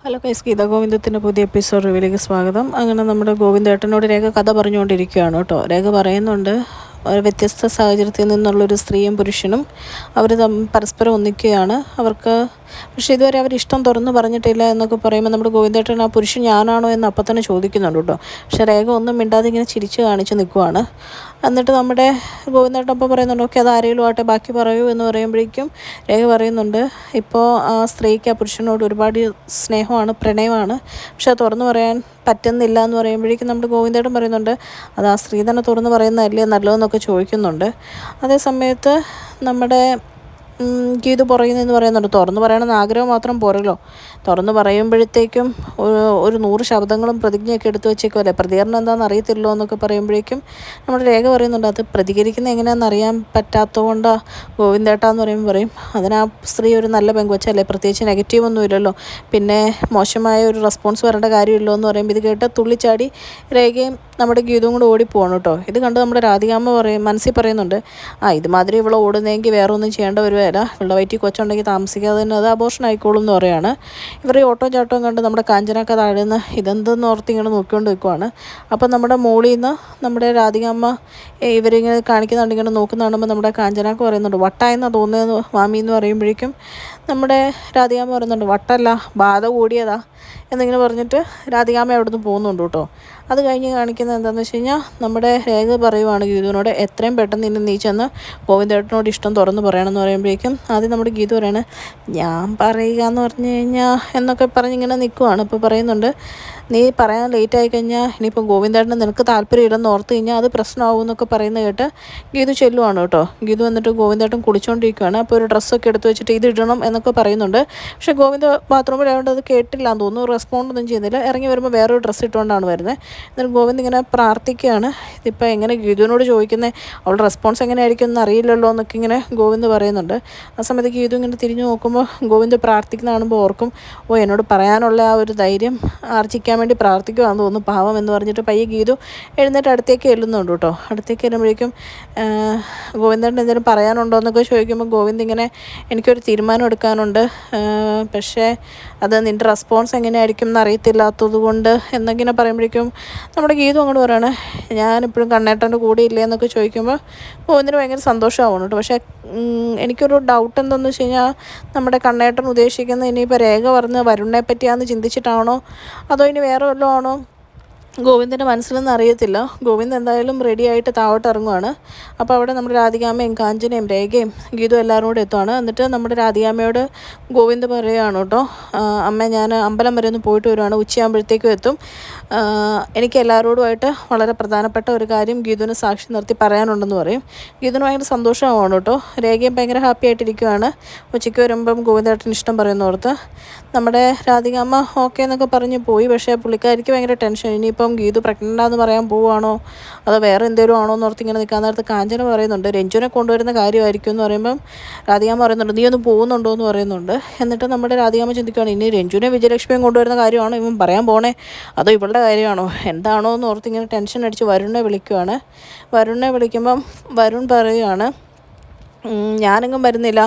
Hello guys, Gita ഗോവിന്ദത്തിൻ്റെ പുതിയ episode റിവ്യൂയിലേക്ക് സ്വാഗതം. അങ്ങനെ നമ്മുടെ ഗോവിന്ദേട്ടനോട് രേഖ കഥ പറഞ്ഞുകൊണ്ടിരിക്കുകയാണ് കേട്ടോ. രേഖ പറയുന്നുണ്ട്, ഒരു വ്യത്യസ്ത സാഹചര്യത്തിൽ നിന്നുള്ളൊരു സ്ത്രീയും പുരുഷനും അവർ പരസ്പരം ഒന്നിക്കുകയാണ്. പക്ഷേ ഇതുവരെ അവർ ഇഷ്ടം തുറന്ന് പറഞ്ഞിട്ടില്ല എന്നൊക്കെ പറയുമ്പോൾ നമ്മുടെ ഗോവിന്ദേട്ടൻ ആ പുരുഷൻ ഞാനാണോ എന്ന് അപ്പം തന്നെ ചോദിക്കുന്നുണ്ട് കേട്ടോ. പക്ഷേ രേഖ ഒന്നും മിണ്ടാതെ ഇങ്ങനെ ചിരിച്ച് കാണിച്ച് നിൽക്കുവാണ്. എന്നിട്ട് നമ്മുടെ ഗോവിന്ദേട്ടൻ അപ്പം പറയുന്നുണ്ട്, ഓക്കെ അത് ആരെങ്കിലും ആട്ടെ, ബാക്കി പറയൂ എന്ന് പറയുമ്പോഴേക്കും രേഖ പറയുന്നുണ്ട്, ഇപ്പോൾ ആ സ്ത്രീക്ക് ആ പുരുഷനോട് ഒരുപാട് സ്നേഹമാണ്, പ്രണയമാണ്, പക്ഷെ അത് തുറന്നു പറയാൻ പറ്റുന്നില്ല എന്ന് പറയുമ്പോഴേക്കും നമ്മുടെ ഗോവിന്ദേട്ടൻ പറയുന്നുണ്ട്, അത് ആ സ്ത്രീ തന്നെ തുറന്ന് പറയുന്നതല്ലേ നല്ലതെന്നൊക്കെ ചോദിക്കുന്നുണ്ട്. അതേ സമയത്ത് നമ്മുടെ ഗീതു പറയുന്നതെന്ന് പറയുന്നുണ്ട്, തുറന്നു പറയണമെന്ന് ആഗ്രഹം മാത്രം പോരല്ലോ, തുറന്നു പറയുമ്പോഴത്തേക്കും ഒരു 100 ശബ്ദങ്ങളും പ്രതിജ്ഞയൊക്കെ എടുത്തു വെച്ചേക്കുമല്ലേ, പ്രതികരണം എന്താണെന്ന് അറിയത്തില്ലോ എന്നൊക്കെ പറയുമ്പോഴേക്കും നമ്മുടെ രേഖ പറയുന്നുണ്ട്, അത് പ്രതികരിക്കുന്നത് എങ്ങനെയാണെന്ന് അറിയാൻ പറ്റാത്തതുകൊണ്ട് ഗോവിന്ദേട്ടാന്ന് പറയുമ്പോൾ പറയും, അതിനാ സ്ത്രീ ഒരു നല്ല പെങ്കൊച്ചല്ലേ, പ്രത്യേകിച്ച് നെഗറ്റീവൊന്നും ഇല്ലല്ലോ, പിന്നെ മോശമായ ഒരു റെസ്പോൺസ് വരേണ്ട കാര്യമില്ലോ എന്ന് പറയുമ്പോൾ ഇത് കേട്ട് തുള്ളിച്ചാടി രേഖയും നമ്മുടെ ഗീതവും കൂടെ ഓടിപ്പോവാണ് കേട്ടോ. ഇത് കണ്ട് നമ്മുടെ രാധികാമ്മ മനസ്സിൽ പറയുന്നുണ്ട്, ഇതുമാതിരി ഇവിടെ ഓടുന്നതെങ്കിൽ വേറെ ഒന്നും ചെയ്യേണ്ട വരുമല്ല, ഇവളുടെ വയറ്റിൽ കൊച്ചുണ്ടെങ്കിൽ താമസിക്കാതെ തന്നെ അത് അബോർഷൻ ആയിക്കോളും എന്ന് പറയുകയാണ്. ഇവർ ഈ ഓട്ടോ ചാട്ടവും കണ്ട് നമ്മുടെ കാഞ്ചനക്ക താഴ്ന്ന് ഇതെന്തെന്ന് ഓർത്ത് ഇങ്ങനെ നോക്കിക്കൊണ്ട് നിൽക്കുവാണ്. അപ്പം നമ്മുടെ മോളിൽ നിന്ന് നമ്മുടെ രാധികാമ്മ ഇവരിങ്ങനെ കാണിക്കുന്നുണ്ട്, ഇങ്ങനെ നോക്കുന്ന കാണുമ്പോൾ നമ്മുടെ കാഞ്ചനക്ക പറയുന്നുണ്ട്, വട്ടായെന്നാണ് തോന്നുന്നത് മാമി എന്ന് പറയുമ്പോഴേക്കും നമ്മുടെ രാധികാമ്മ പറയുന്നുണ്ട്, വട്ടല്ല ബാധ കൂടിയതാ എന്നിങ്ങനെ പറഞ്ഞിട്ട് രാധികാമ്മ അവിടെ നിന്ന് പോകുന്നുണ്ട് കേട്ടോ. അത് കഴിഞ്ഞ് കാണിക്കുന്നത് എന്താണെന്ന് വെച്ച് കഴിഞ്ഞാൽ നമ്മുടെ രേഖ പറയുവാണ് ഗീതുവിനോട്, എത്രയും പെട്ടെന്ന് ഇനി നീ ചെന്ന് ഗോവിന്ദേട്ടനോട് ഇഷ്ടം തുറന്ന് പറയണമെന്ന് പറയുമ്പോഴേക്കും ആദ്യം നമ്മുടെ ഗീതു പറയാണ്, ഞാൻ പറയുക എന്ന് പറഞ്ഞു കഴിഞ്ഞാൽ എന്നൊക്കെ പറഞ്ഞിങ്ങനെ നിൽക്കുവാണ്. ഇപ്പോൾ പറയുന്നുണ്ട്, നീ പറയാൻ ലേറ്റ് ആയി കഴിഞ്ഞാൽ ഇനിയിപ്പോൾ ഗോവിന്ദേട്ടന് നിനക്ക് താല്പര്യം ഇല്ലെന്ന് ഓർത്ത് കഴിഞ്ഞാൽ അത് പ്രശ്നമാവും എന്നൊക്കെ പറയുന്നത് കേട്ട് ഗീതു ചെല്ലുവാണ് കേട്ടോ. ഗീതു വന്നിട്ട് ഗോവിന്ദേട്ടൻ കുളിച്ചുകൊണ്ടിരിക്കുകയാണ്. അപ്പോൾ ഒരു ഡ്രസ്സൊക്കെ എടുത്ത് വെച്ചിട്ട് ഇത് ഇടണം എന്നൊക്കെ പറയുന്നുണ്ട്. പക്ഷേ ഗോവിന്ദ ബാത്റൂമിലായതുകൊണ്ട് അത് കേട്ടില്ല എന്ന് തോന്നുന്നു, റെസ്പോണ്ട് ഒന്നും ചെയ്യുന്നില്ല. ഇറങ്ങി വരുമ്പോൾ വേറൊരു ഡ്രസ്സ് ഇട്ടുകൊണ്ടാണ് വരുന്നത്. എന്നിട്ട് ഗോവിന്ദ് ഇങ്ങനെ പ്രാർത്ഥിക്കുകയാണ്, ഇതിപ്പോൾ എങ്ങനെ ഗീതുവിനോട് ചോദിക്കുന്നത്, അവളുടെ റെസ്പോൺസ് എങ്ങനെയായിരിക്കും എന്ന് അറിയില്ലല്ലോ എന്നൊക്കെ ഇങ്ങനെ ഗോവിന്ദ് പറയുന്നുണ്ട്. ആ സമയത്ത് ഗീതു ഇങ്ങനെ തിരിഞ്ഞു നോക്കുമ്പോൾ ഗോവിന്ദ് പ്രാർത്ഥിക്കുന്ന കാണുമ്പോൾ ഓർക്കും, എന്നോട് പറയാനുള്ള ആ ഒരു ധൈര്യം ആർജിക്കാൻ വേണ്ടി പ്രാർത്ഥിക്കുകയാണെന്ന് തോന്നുന്നു പാവം എന്ന് പറഞ്ഞിട്ട് പയ്യെ ഗീതു എഴുന്നേറ്റ് അടുത്തേക്ക് ചെല്ലുന്നുണ്ട് കേട്ടോ. അടുത്തേക്ക് വരുമ്പോഴേക്കും ഗോവിന്ദേട്ടൻ എന്തെങ്കിലും പറയാനുണ്ടോ എന്നൊക്കെ ചോദിക്കുമ്പോൾ ഗോവിന്ദ് ഇങ്ങനെ, എനിക്കൊരു തീരുമാനം എടുക്കാനുണ്ട്, പക്ഷേ അത് നിൻ്റെ റെസ്പോൺസ് എങ്ങനെയായിരിക്കും എന്ന് അറിയത്തില്ലാത്തത് കൊണ്ട് എന്നിങ്ങനെ പറയുമ്പോഴേക്കും നമ്മുടെ ഗീതു അങ്ങോട്ട് പറയാണ്, ഞാനിപ്പോഴും കണ്ണേട്ടൻ്റെ കൂടെ ഇല്ലേ എന്നൊക്കെ ചോദിക്കുമ്പോൾ ഗോവിന്ദിന് ഭയങ്കര സന്തോഷമാവണം കേട്ടോ. പക്ഷേ എനിക്കൊരു ഡൗട്ട് എന്താണെന്ന് വെച്ച് കഴിഞ്ഞാൽ, നമ്മുടെ കണ്ണേട്ടൻ ഉദ്ദേശിക്കുന്നത് ഇനിയിപ്പോൾ രേഖ പറഞ്ഞ് വരുണിനെ പറ്റിയാണെന്ന് ചിന്തിച്ചിട്ടാണോ അതോ ഇനി വേറെ വല്ലതും ആണോ ഗോവിന്ദൻ്റെ മനസ്സിലൊന്നും അറിയത്തില്ല. ഗോവിന്ദ് എന്തായാലും റെഡി ആയിട്ട് താഴോട്ട് ഇറങ്ങുവാണ്. അപ്പോൾ അവിടെ നമ്മുടെ രാധികാമ്മയും കാഞ്ചനയും രേഖയും ഗീതും എല്ലാവരും കൂടെ എത്തുവാണ്. എന്നിട്ട് നമ്മുടെ രാധികാമ്മയോട് ഗോവിന്ദ് പറയുകയാണ് കേട്ടോ, അമ്മ ഞാൻ അമ്പലം വരെ ഒന്ന് പോയിട്ട് വരുവാണ്, ഉച്ചയാകുമ്പോഴത്തേക്കും എത്തും, എനിക്ക് എല്ലാവരോടുമായിട്ട് വളരെ പ്രധാനപ്പെട്ട ഒരു കാര്യം ഗീതുവിന് സാക്ഷി നിർത്തി പറയാനുണ്ടെന്ന് പറയും. ഗീതുവിന് ഭയങ്കര സന്തോഷമാവാണ് കേട്ടോ. രേഖയും ഭയങ്കര ഹാപ്പി ആയിട്ടിരിക്കുവാണ്. ഉച്ചയ്ക്ക് വരുമ്പം ഗോവിന്ദേട്ടൻ ഇഷ്ടം പറയുന്നോർത്ത് നമ്മുടെ രാധികാമ്മ ഓക്കെ എന്നൊക്കെ പറഞ്ഞ് പോയി. പക്ഷേ പുള്ളിക്കാരിക്ക് ഭയങ്കര ടെൻഷൻ, ഇനിയിപ്പം ഗീതു പ്രഗ്നൻ്റാന്ന് പറയാൻ പോവുകയാണോ അതോ വേറെ എന്തെങ്കിലും ആണോ എന്ന് ഓർത്ത് ഇങ്ങനെ നിൽക്കാൻ നേരത്ത് കാഞ്ചന പറയുന്നുണ്ട്, രഞ്ജുവിനെ കൊണ്ടുവരുന്ന കാര്യമായിരിക്കും എന്ന് പറയുമ്പം രാധികാമ്മ പറയുന്നുണ്ട്, നീ ഒന്ന് പോകുന്നുണ്ടോ എന്ന് പറയുന്നുണ്ട്. എന്നിട്ട് നമ്മുടെ രാധികാമ്മ ചിന്തിക്കുകയാണ്, ഇനി രഞ്ജുവിനെ വിജയലക്ഷ്മിയും കൊണ്ടുവരുന്ന കാര്യമാണോ ഇവൻ പറയാൻ പോണേ, അതോ ഇവളുടെ കാര്യമാണോ എന്താണോ എന്ന് ഓർത്ത് ഇങ്ങനെ ടെൻഷൻ അടിച്ച് വരുണിനെ വിളിക്കുവാണ്. വരുണിനെ വിളിക്കുമ്പം വരുൺ പറയുകയാണ്, ഞാനെങ്ങും വരുന്നില്ല,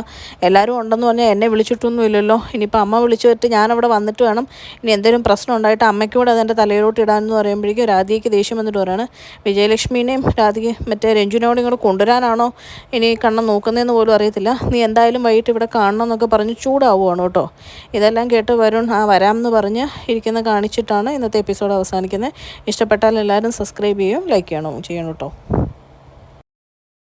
എല്ലാവരും ഉണ്ടെന്ന് പറഞ്ഞാൽ എന്നെ വിളിച്ചിട്ടൊന്നും ഇല്ലല്ലോ, ഇനിയിപ്പോൾ അമ്മ വിളിച്ചു വെച്ചിട്ട് ഞാനവിടെ വന്നിട്ട് വേണം, ഇനി എന്തെങ്കിലും പ്രശ്നം ഉണ്ടായിട്ട് അമ്മയ്ക്ക് കൂടെ അതെൻ്റെ തലയിലോട്ട് ഇടാനെന്ന് പറയുമ്പോഴേക്കും രാധികയ്ക്ക് ദേഷ്യം വന്നിട്ട് പറയാണ്, വിജയലക്ഷ്മിനെയും മറ്റേ രഞ്ജുവിനോടും ഇങ്ങോട്ട് കൊണ്ടുവരാനാണോ ഇനി കണ്ണം നോക്കുന്നതെന്ന് പോലും അറിയത്തില്ല, നീ എന്തായാലും വൈകിട്ട് ഇവിടെ കാണണം എന്നൊക്കെ പറഞ്ഞ് ചൂടാവുകയാണ് കേട്ടോ. ഇതെല്ലാം കേട്ട് വരുൺ വരാമെന്ന് പറഞ്ഞ് ഇരിക്കുന്ന കാണിച്ചിട്ടാണ് ഇന്നത്തെ എപ്പിസോഡ് അവസാനിക്കുന്നത്. ഇഷ്ടപ്പെട്ടാൽ എല്ലാവരും സബ്സ്ക്രൈബ് ചെയ്യും, ലൈക്ക് ചെയ്യണം കേട്ടോ.